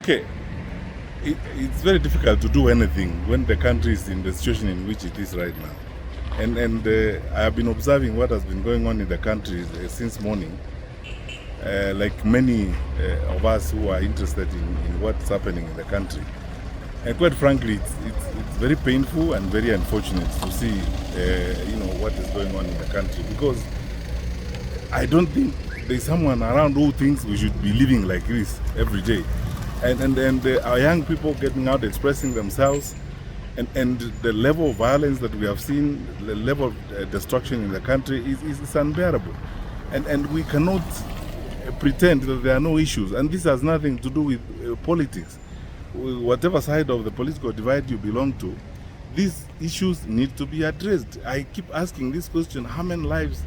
Okay, it's very difficult to do anything when the country is in the situation in which it is right now. And I have been observing what has been going on in the country since morning. Like many of us who are interested in what's happening in the country. And quite frankly, it's very painful and very unfortunate to see, what is going on in the country, because I don't think there's someone around who thinks we should be living like this every day. And our young people getting out expressing themselves, and the level of violence that we have seen, the level of destruction in the country is unbearable. And we cannot pretend that there are no issues. And this has nothing to do with politics. Whatever side of the political divide you belong to, these issues need to be addressed. I keep asking this question: how many lives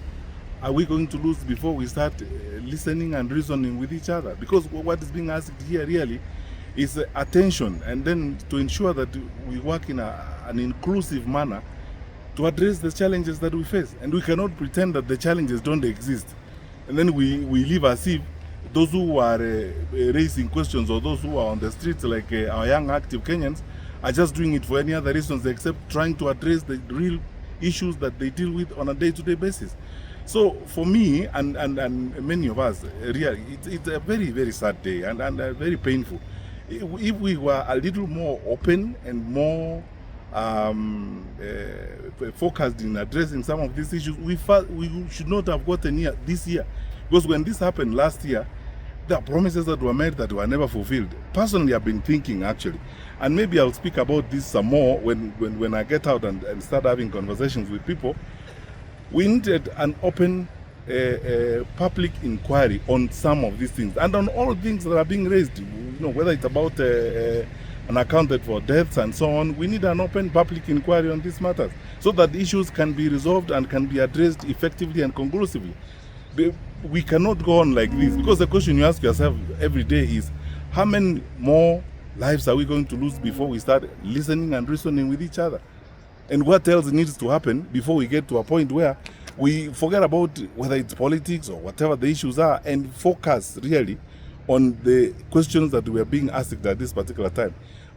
are we going to lose before we start listening and reasoning with each other? Because what is being asked here really is attention, and then to ensure that we work in an inclusive manner to address the challenges that we face. And we cannot pretend that the challenges don't exist, and then we live as if those who are raising questions, or those who are on the streets, like our young active Kenyans, are just doing it for any other reasons except trying to address the real issues that they deal with on a day-to-day basis. So for me and many of us, really, it's a very, very sad day, and very painful. If we were a little more open and more focused in addressing some of these issues, we should not have gotten here this year. Because when this happened last year, there are promises that were made that were never fulfilled. Personally, I've been thinking, actually, and maybe I'll speak about this some more when I get out and start having conversations with people. We needed an open public inquiry on some of these things, and on all things that are being raised, whether it's about unaccounted for deaths and so on. We need an open public inquiry on these matters so that issues can be resolved and can be addressed effectively and conclusively. We cannot go on like this, because the question you ask yourself every day is: how many more lives are we going to lose before we start listening and reasoning with each other? And what else needs to happen before we get to a point where we forget about whether it's politics or whatever the issues are, and focus really on the questions that we are being asked at this particular time?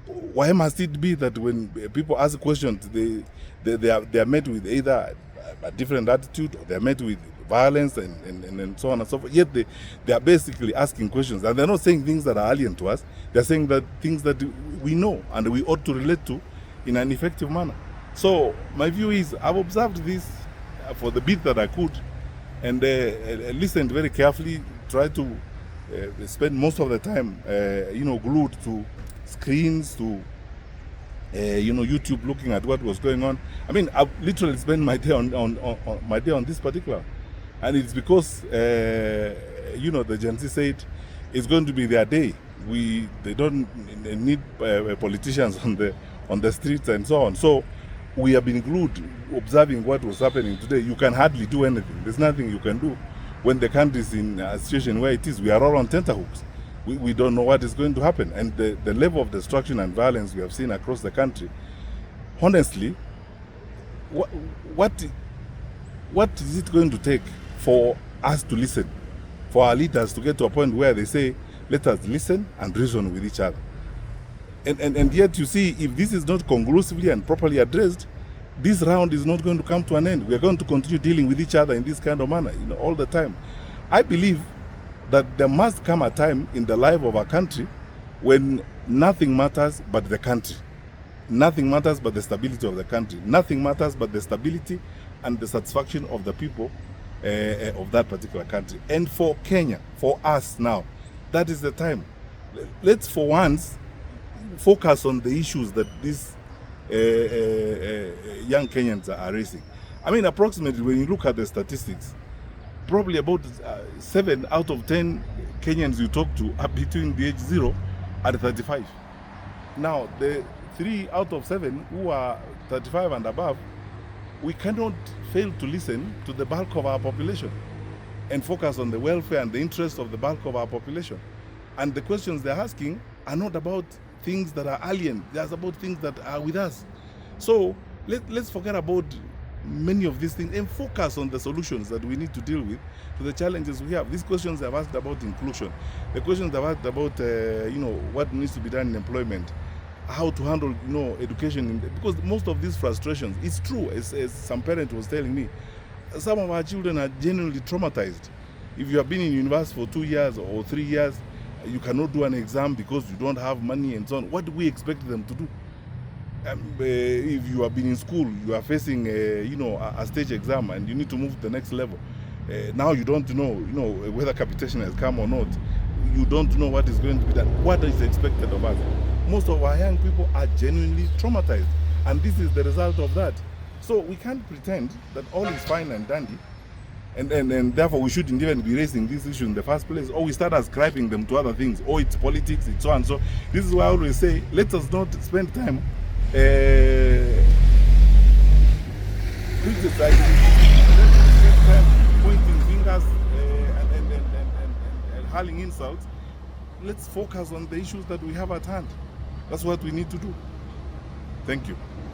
Why must it be that when people ask questions, they are met with either a different attitude, or they are met with violence and so on and so forth? Yet they are basically asking questions, and they're not saying things that are alien to us. They're saying that things that we know and we ought to relate to in an effective manner. So my view is, I've observed this for the bit that I could, and listened very carefully, tried to spend most of the time glued to screens, to YouTube, looking at what was going on. I mean, I've literally spent my day on this particular, and it's because the GenZ said it's going to be their day. They don't need politicians on the streets and so on. So we have been glued, observing what was happening today. You can hardly do anything. There's nothing you can do when the country is in a situation where it is. We are all on tenterhooks. We don't know what is going to happen. And the level of destruction and violence we have seen across the country, honestly, what is it going to take for us to listen, for our leaders to get to a point where they say, let us listen and reason with each other? And yet, you see, if this is not conclusively and properly addressed, this round is not going to come to an end. We are going to continue dealing with each other in this kind of manner, all the time. I believe that there must come a time in the life of our country when nothing matters but the country. Nothing matters but the stability of the country. Nothing matters but the stability and the satisfaction of the people of that particular country. And for Kenya, for us now, that is the time. Let's for once focus on the issues that these young Kenyans are raising. I mean, approximately, when you look at the statistics, probably about 7 out of 10 Kenyans you talk to are between the age 0 and 35. Now, the 3 out of 7 who are 35 and above, we cannot fail to listen to the bulk of our population and focus on the welfare and the interests of the bulk of our population. And the questions they're asking are not about things that are alien. They're about things that are with us. So let's forget about many of these things and focus on the solutions that we need to deal with to the challenges we have. These questions I've asked about inclusion, the questions I've asked about what needs to be done in employment, how to handle education, because most of these frustrations, it's true, as some parent was telling me, some of our children are genuinely traumatized. If you have been in university for 2 years or 3 years, you cannot do an exam because you don't have money and so on. What do we expect them to do? If you have been in school, you are facing a stage exam and you need to move to the next level. Now you don't know whether capitation has come or not. You don't know what is going to be done. What is expected of us? Most of our young people are genuinely traumatized, and this is the result of that. So we can't pretend that all is fine and dandy, and therefore we shouldn't even be raising this issue in the first place, or we start ascribing them to other things, or it's politics, it's so and so. This is why I always say, let us not spend time criticizing, let us spend time pointing fingers and hurling insults. Let's focus on the issues that we have at hand. That's what we need to do. Thank you.